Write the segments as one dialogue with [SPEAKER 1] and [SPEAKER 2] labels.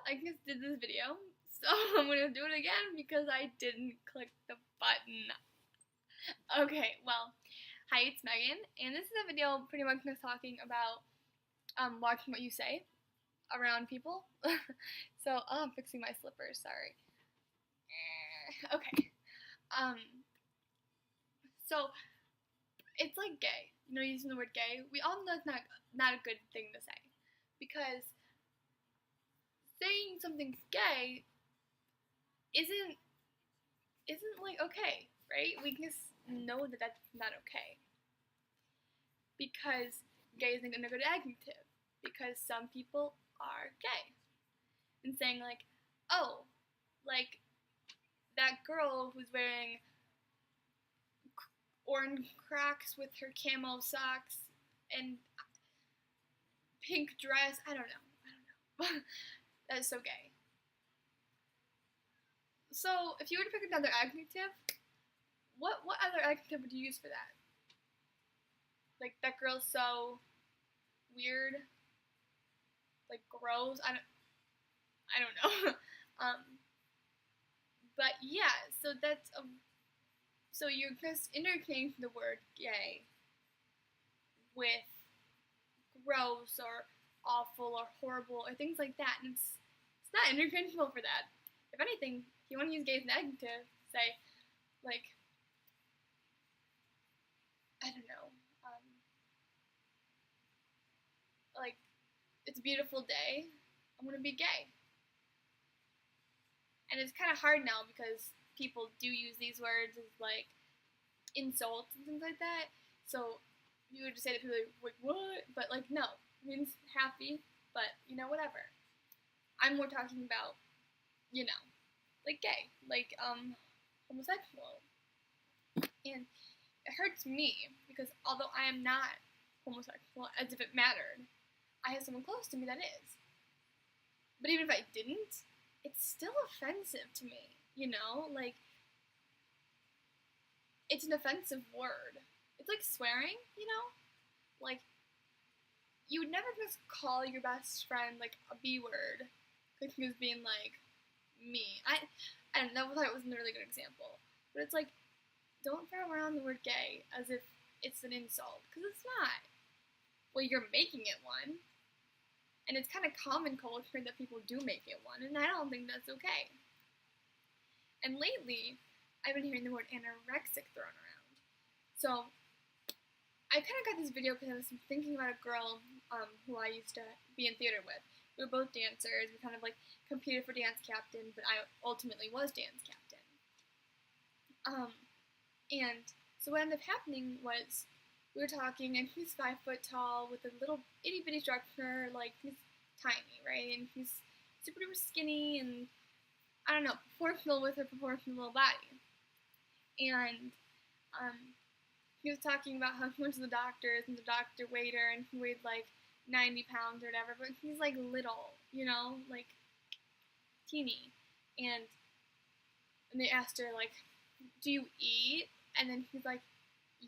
[SPEAKER 1] I just did this video, so I'm gonna do it again because I didn't click the button. Okay, well, hi, it's Megan, and this is a video pretty much just talking about watching what you say around people. So, I'm fixing my slippers, sorry. Okay, um, so it's like gay. You know, using the word gay, we all know that's not a good thing to say, because saying something's gay isn't like okay, right? We can just know that that's not okay, because gay isn't a good adjective, because some people are gay, and saying like, oh, like that girl who's wearing orange Crocs with her camo socks and pink dress, I don't know. That's so gay. So if you were to pick another adjective, what other adjective would you use for that? Like, that girl's so weird, like gross. I don't know. But yeah, so you're just interchanging the word gay with gross or awful or horrible or things like that, and it's not interchangeable for that. If anything, if you want to use gay as an adjective, say like, I don't know, like, it's a beautiful day, I'm gonna be gay. And it's kind of hard now because people do use these words as like insults and things like that. So you would just say to people like, what? But like, no, it means happy, but whatever. I'm more talking about, like gay, like homosexual. And it hurts me because although I am not homosexual, as if it mattered, I have someone close to me that is. But even if I didn't, it's still offensive to me, like, it's an offensive word. It's like swearing, like, you would never just call your best friend, like, a B word, because he was being, like, me. I don't know, I thought it wasn't a really good example, but it's like, don't throw around the word gay as if it's an insult, because it's not. Well, you're making it one. And it's kind of common culture that people do make it one, and I don't think that's okay. And lately, I've been hearing the word anorexic thrown around. So, I kind of got this video because I was thinking about a girl who I used to be in theater with. We were both dancers. We kind of like competed for dance captain, but I ultimately was dance captain. And so what ended up happening was, we were talking, and he's 5 foot tall with a little itty bitty structure, like, he's tiny, right? And he's super duper skinny, and I don't know, proportional with a proportional body. And he was talking about how he went to the doctors, and the doctor weighed her, and he weighed like 90 pounds or whatever, but he's like little, like teeny. And they asked her, like, do you eat? And then he's like,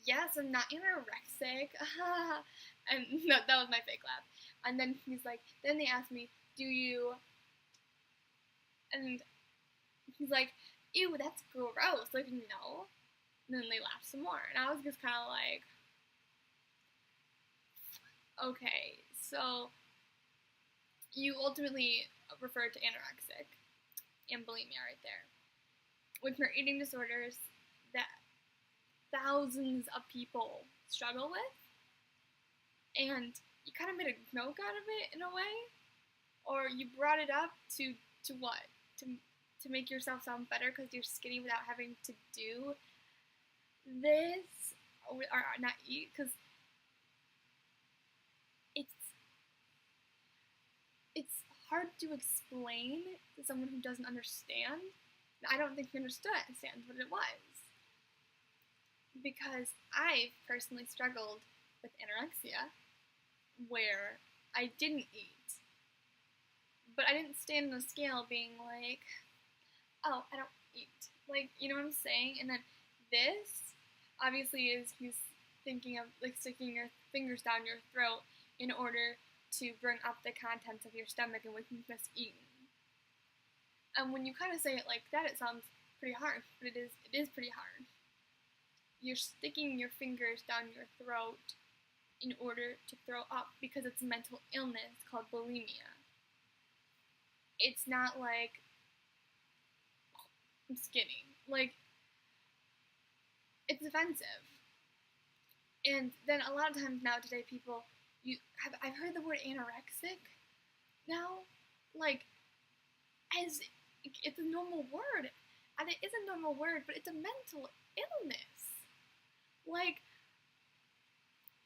[SPEAKER 1] yes, I'm not anorexic. And no, that was my fake laugh. And then he's like, then they asked me, do you? And he's like, ew, that's gross. Like, no. And then they laughed some more. And I was just kind of like, okay, so you ultimately referred to anorexic and bulimia right there, which are eating disorders that thousands of people struggle with, and you kind of made a joke out of it in a way, or you brought it up to what? To make yourself sound better because you're skinny without having to do this, or not eat, because it's hard to explain to someone who doesn't understand. I don't think he understood what it was, because I've personally struggled with anorexia, where I didn't eat, but I didn't stand on a scale being like, oh, I don't eat, like, you know what I'm saying? And then this, obviously, is he's thinking of, like, sticking your fingers down your throat in order to bring up the contents of your stomach and what you've just eaten. And when you kind of say it like that, it sounds pretty hard, but it is pretty hard. You're sticking your fingers down your throat in order to throw up because it's a mental illness called bulimia. It's not like I'm skinny. Like, it's offensive. And then a lot of times now today, people, I've heard the word anorexic now, like, as it's a normal word, and it is a normal word, but it's a mental illness. Like,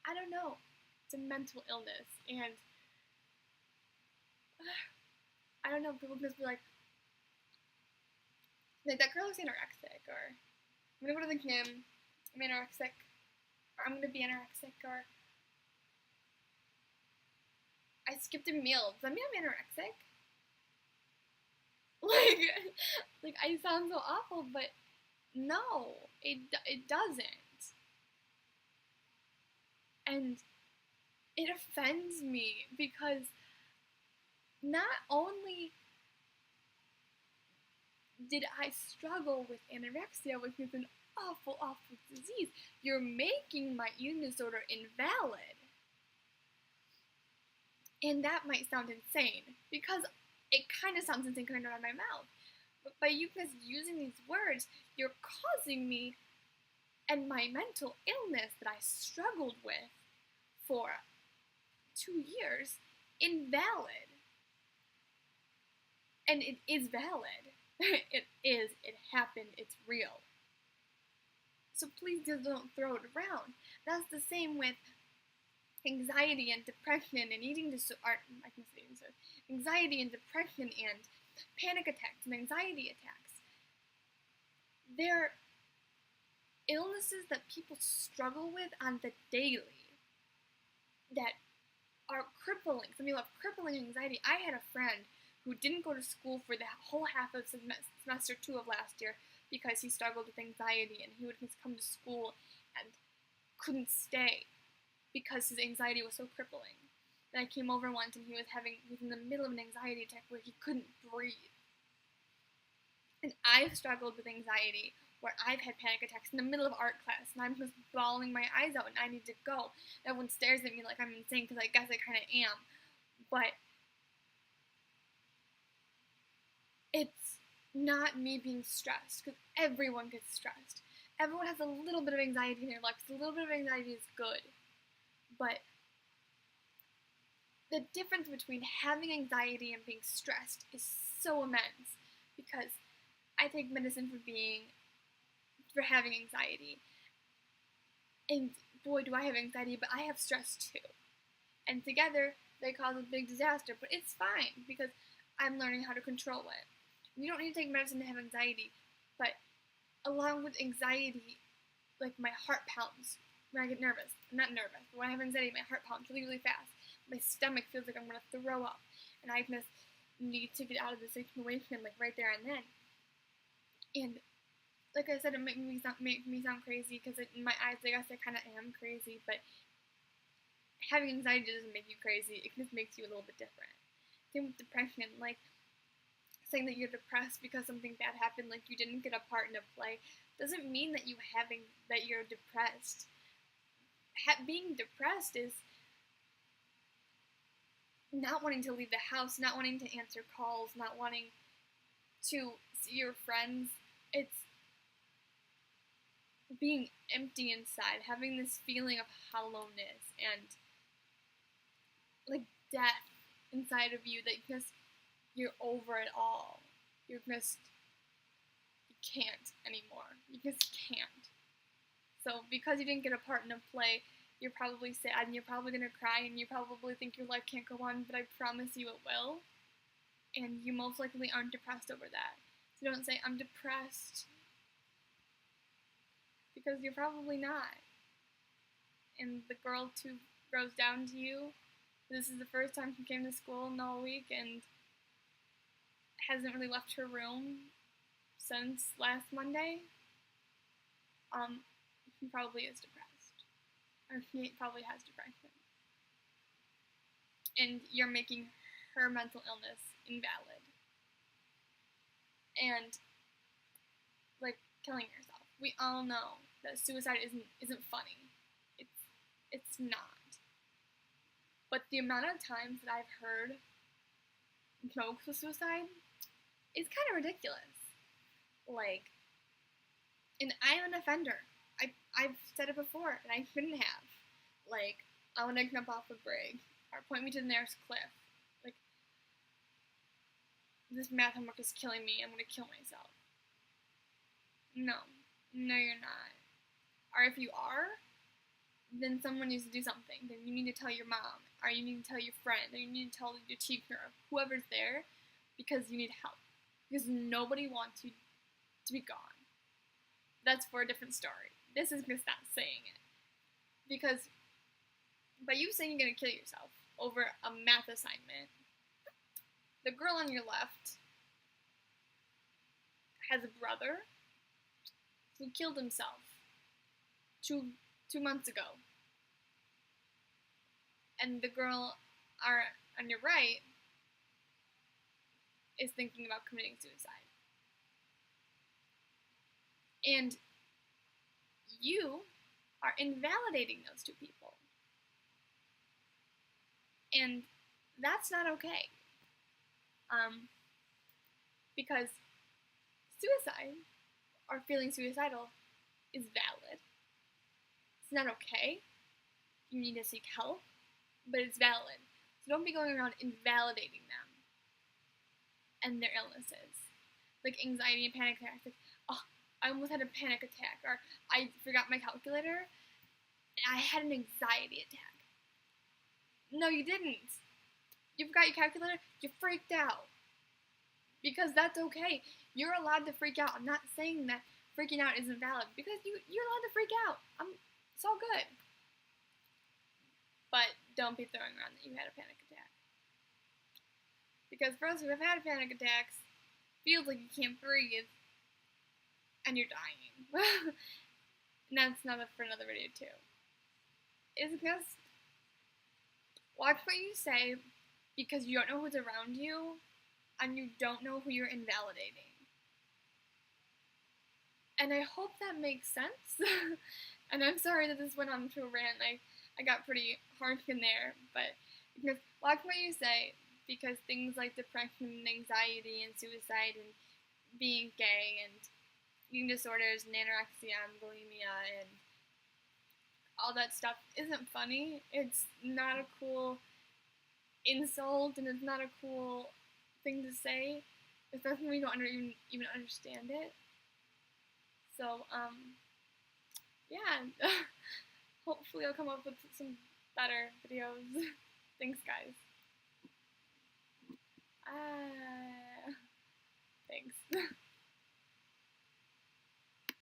[SPEAKER 1] I don't know, it's a mental illness, and I don't know, people just be like that girl is anorexic, or I'm gonna go to the gym, I'm anorexic, or I'm gonna be anorexic, or I skipped a meal. Does that mean I'm anorexic? Like, like I sound so awful, but no, it doesn't. And it offends me because not only did I struggle with anorexia, which is an awful, awful disease, you're making my eating disorder invalid. And that might sound insane, because it kind of sounds insane coming out of my mouth. But by you guys using these words, you're causing me and my mental illness that I struggled with for 2 years invalid. And it is valid. It is. It happened. It's real. So please just don't throw it around. That's the same with anxiety and depression and eating disorder. Anxiety and depression and panic attacks and anxiety attacks. They're illnesses that people struggle with on the daily that are crippling. Some people have crippling anxiety. I had a friend who didn't go to school for the whole half of semester 2 of last year because he struggled with anxiety, and he would just come to school and couldn't stay because his anxiety was so crippling. And I came over once and he was in the middle of an anxiety attack where he couldn't breathe. And I've struggled with anxiety where I've had panic attacks in the middle of art class and I'm just bawling my eyes out and I need to go. Everyone stares at me like I'm insane because I guess I kind of am. But it's not me being stressed, because everyone gets stressed. Everyone has a little bit of anxiety in their life. A little bit of anxiety is good. But the difference between having anxiety and being stressed is so immense, because I take medicine for having anxiety. And boy, do I have anxiety, but I have stress too. And together, they cause a big disaster. But it's fine, because I'm learning how to control it. You don't need to take medicine to have anxiety, but along with anxiety, like my heart pounds when I get nervous. I'm not nervous, but when I have anxiety, my heart pounds really, really fast. My stomach feels like I'm going to throw up, and I just need to get out of the situation, like right there and then. And like I said, it make me sound crazy, because in my eyes, I guess I kind of am crazy, but having anxiety doesn't make you crazy. It just makes you a little bit different. Same with depression, like saying that you're depressed because something bad happened, like you didn't get a part in a play, doesn't mean that you're depressed. Being depressed is not wanting to leave the house, not wanting to answer calls, not wanting to see your friends. It's being empty inside, having this feeling of hollowness and like death inside of you, that you're over it all. You can't anymore. You just can't. So because you didn't get a part in a play, you're probably sad and you're probably going to cry and you probably think your life can't go on, but I promise you it will. And you most likely aren't depressed over that. So don't say, I'm depressed, because you're probably not. And the girl too goes down to you. This is the first time she came to school in the whole week and hasn't really left her room since last Monday. She probably is depressed. Or she probably has depression. And you're making her mental illness invalid. and like killing yourself. We all know that suicide isn't funny. It's not. But the amount of times that I've heard jokes with suicide is kind of ridiculous. Like, and I'm an offender. I've said it before, and I shouldn't have. Like, I want to jump off a bridge, or point me to the nearest cliff. Like, this math homework is killing me. I'm gonna kill myself. No, you're not. Or if you are, then someone needs to do something. Then you need to tell your mom, or you need to tell your friend, or you need to tell your teacher, or whoever's there, because you need help. Because nobody wants you to be gone. That's for a different story. This is just not saying it. Because by you saying you're going to kill yourself over a math assignment, the girl on your left has a brother who killed himself two months ago. And the girl on your right is thinking about committing suicide. And you are invalidating those two people. And that's not okay. Because suicide, or feeling suicidal, is valid. It's not okay. You need to seek help, but it's valid. So don't be going around invalidating them and their illnesses. Like anxiety and panic attacks. Like, oh, I almost had a panic attack, or I forgot my calculator, and I had an anxiety attack. No, you didn't. You forgot your calculator, you freaked out. Because that's okay. You're allowed to freak out. I'm not saying that freaking out isn't valid, because you're allowed to freak out. It's all good. But don't be throwing around that you had a panic attack. Because for us who have had panic attacks, feels like you can't breathe, and you're dying. And that's for another video too. It's just watch what you say, because you don't know who's around you, and you don't know who you're invalidating. And I hope that makes sense. And I'm sorry that this went on to a rant. I got pretty harsh in there, but because watch what you say, because things like depression and anxiety and suicide and being gay and eating disorders and anorexia and bulimia and all that stuff isn't funny. It's not a cool insult, and it's not a cool thing to say, especially when you don't even understand it. So, yeah, hopefully I'll come up with some better videos. Thanks, guys.